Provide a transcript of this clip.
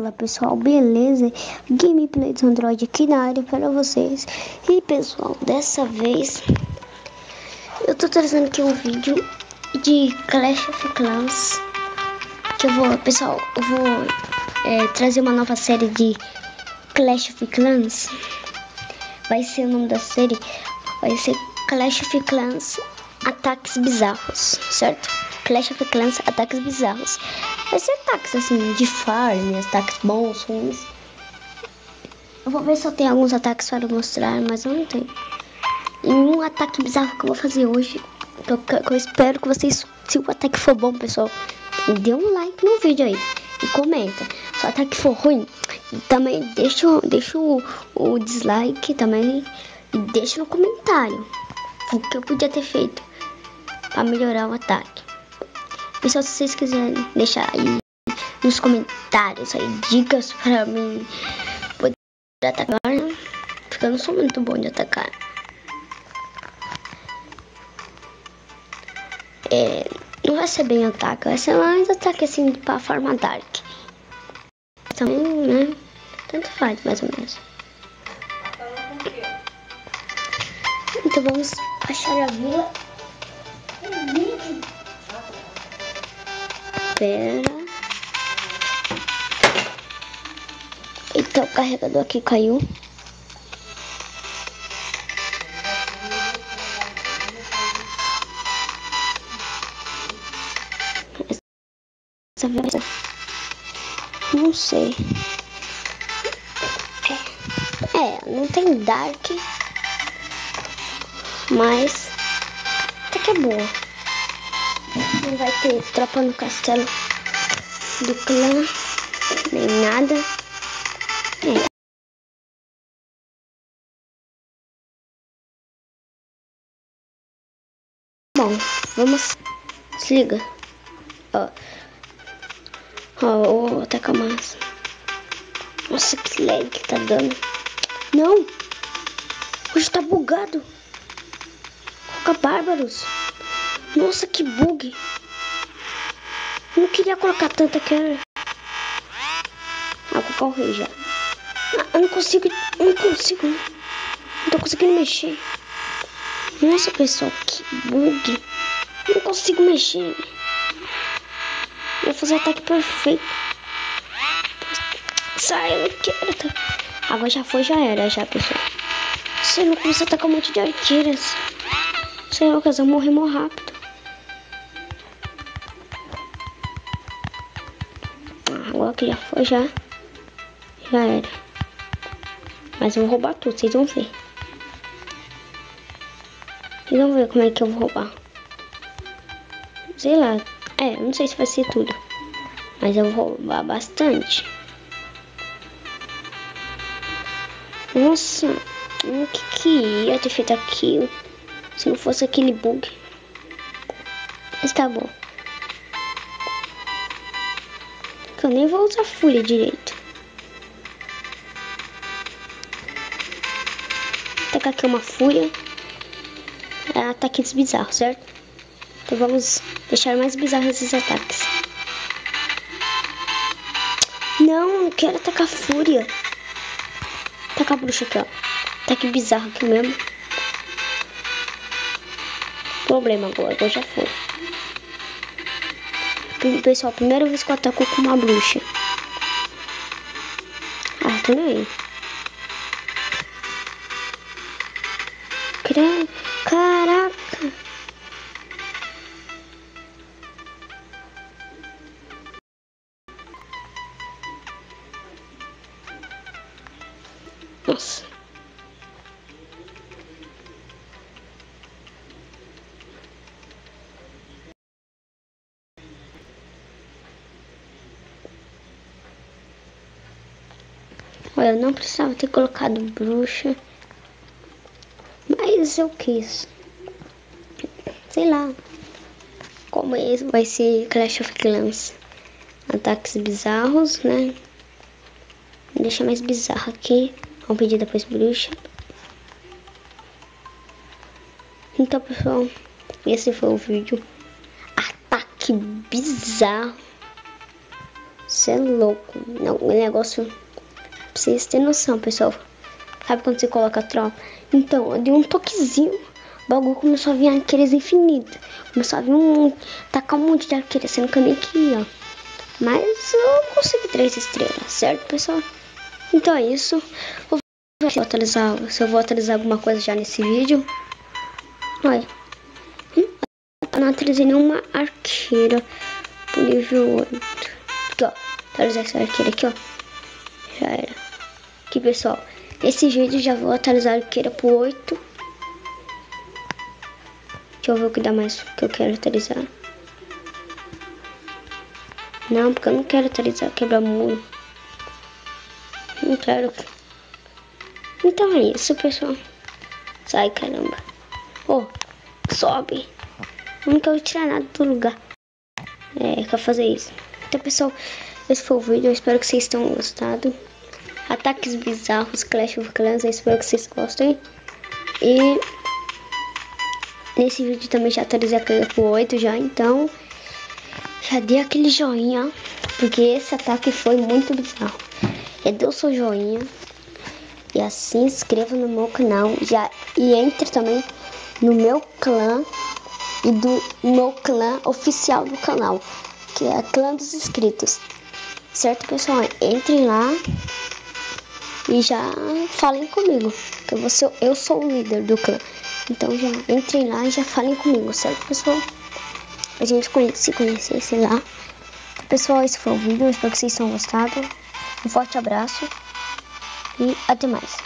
Fala pessoal, beleza? Gameplay do Android aqui na área para vocês. E pessoal, dessa vez eu tô trazendo aqui um vídeo de Clash of Clans. Que eu vou trazer uma nova série de Clash of Clans. Vai ser o nome da série, vai ser Clash of Clans Ataques Bizarros, certo? Clash of Clans Ataques Bizarros. Vai ser ataques assim, de farm, ataques bons, ruins. Eu vou ver se eu tenho alguns ataques para mostrar, mas eu não tenho. E um ataque bizarro que eu vou fazer hoje, que eu espero que vocês, se o ataque for bom, pessoal, dê um like no vídeo aí e comenta. Se o ataque for ruim, também deixa o dislike também e deixa no comentário o que eu podia ter feito para melhorar o ataque. Pessoal, se vocês quiserem deixar aí nos comentários aí dicas para mim poder atacar, né? Porque eu não sou muito bom de atacar. Não vai ser bem ataque, vai ser mais ataque assim para farmar Dark. Também, né? Tanto faz, mais ou menos. Então vamos achar a vila. Pera. Eita, o carregador aqui caiu. Essa vila, não sei. Não tem Dark, mas até que é boa. Não vai ter tropa no castelo do clã, nem nada. Bom, vamos. Desliga. Ó, ataca mais. Nossa, que lag que tá dando. Não! Hoje tá bugado. Coloca bárbaros. Nossa, que bug. Não queria colocar tanta cara. Vou colocar o rei já. Eu não consigo. Não tô conseguindo mexer. Nossa, pessoal, que bug. Não consigo mexer. Vou fazer ataque perfeito. Sai, eu não quero. Agora já foi, já era, já, pessoal. Você não começa a atacar um monte de arqueiras. Sei lá, eu morrer mó rápido. Agora que já foi, já era. Mas eu vou roubar tudo, vocês vão ver. Vocês vão ver como é que eu vou roubar. Sei lá, não sei se vai ser tudo. Mas eu vou roubar bastante. Nossa, o que ia ter feito aquilo se não fosse aquele bug? Mas tá bom. Eu nem vou usar fúria direito. Vou tacar aqui uma fúria. Ataques bizarros, certo? Então vamos deixar mais bizarros esses ataques. Não quero atacar fúria. Tacar a bruxa aqui, ó. Ataque bizarro aqui mesmo. Problema agora já foi. Pessoal, primeira vez que eu ataco com uma bruxa. Tô nem aí. Caraca. Nossa. Olha, eu não precisava ter colocado bruxa, mas eu quis. Sei lá. Como esse vai ser Clash of Clans Ataques Bizarros, né? Deixa mais bizarro aqui. Vamos pedir depois bruxa. Então, pessoal, esse foi o vídeo. Ataque bizarro. Você é louco. Não, o negócio... Pra vocês terem noção, pessoal. Sabe quando você coloca a tropa? Então, eu dei um toquezinho. O bagulho começou a vir arqueiras infinitas. Começou a vir tacar um monte de arqueiras. Sendo que eu nem queria. Mas eu consegui 3 estrelas, certo, pessoal? Então é isso. Vou atualizar, se eu vou atualizar alguma coisa já nesse vídeo. Olha. Eu não atualizei nenhuma arqueira pro nível 8. Aqui, ó. Atualizar essa arqueira aqui, ó. Já era. Aqui, pessoal. Nesse vídeo já vou atualizar a arqueira pro 8. Deixa eu ver o que dá mais que eu quero atualizar. Não, porque eu não quero atualizar quebrar muro. Não quero. Então é isso, pessoal. Sai, caramba. Oh, sobe. Não quero tirar nada do lugar. Quero fazer isso. Então, pessoal, esse foi o vídeo. Eu espero que vocês tenham gostado. Ataques bizarros, Clash of Clans. Eu espero que vocês gostem. E nesse vídeo também já atualizei a câmera pro 8 já. Então, já dê aquele joinha. Porque esse ataque foi muito bizarro. Já deu seu joinha. E se inscreva no meu canal. E entre também no meu clã. E do meu clã oficial do canal. Que é a Clã dos Inscritos. Certo, pessoal? Entrem lá. E já falem comigo. Que eu sou o líder do clã. Então já entrem lá e já falem comigo. Certo, pessoal? A gente se conhecesse lá. Pessoal, esse foi o vídeo. Eu espero que vocês tenham gostado. Um forte abraço. E até mais.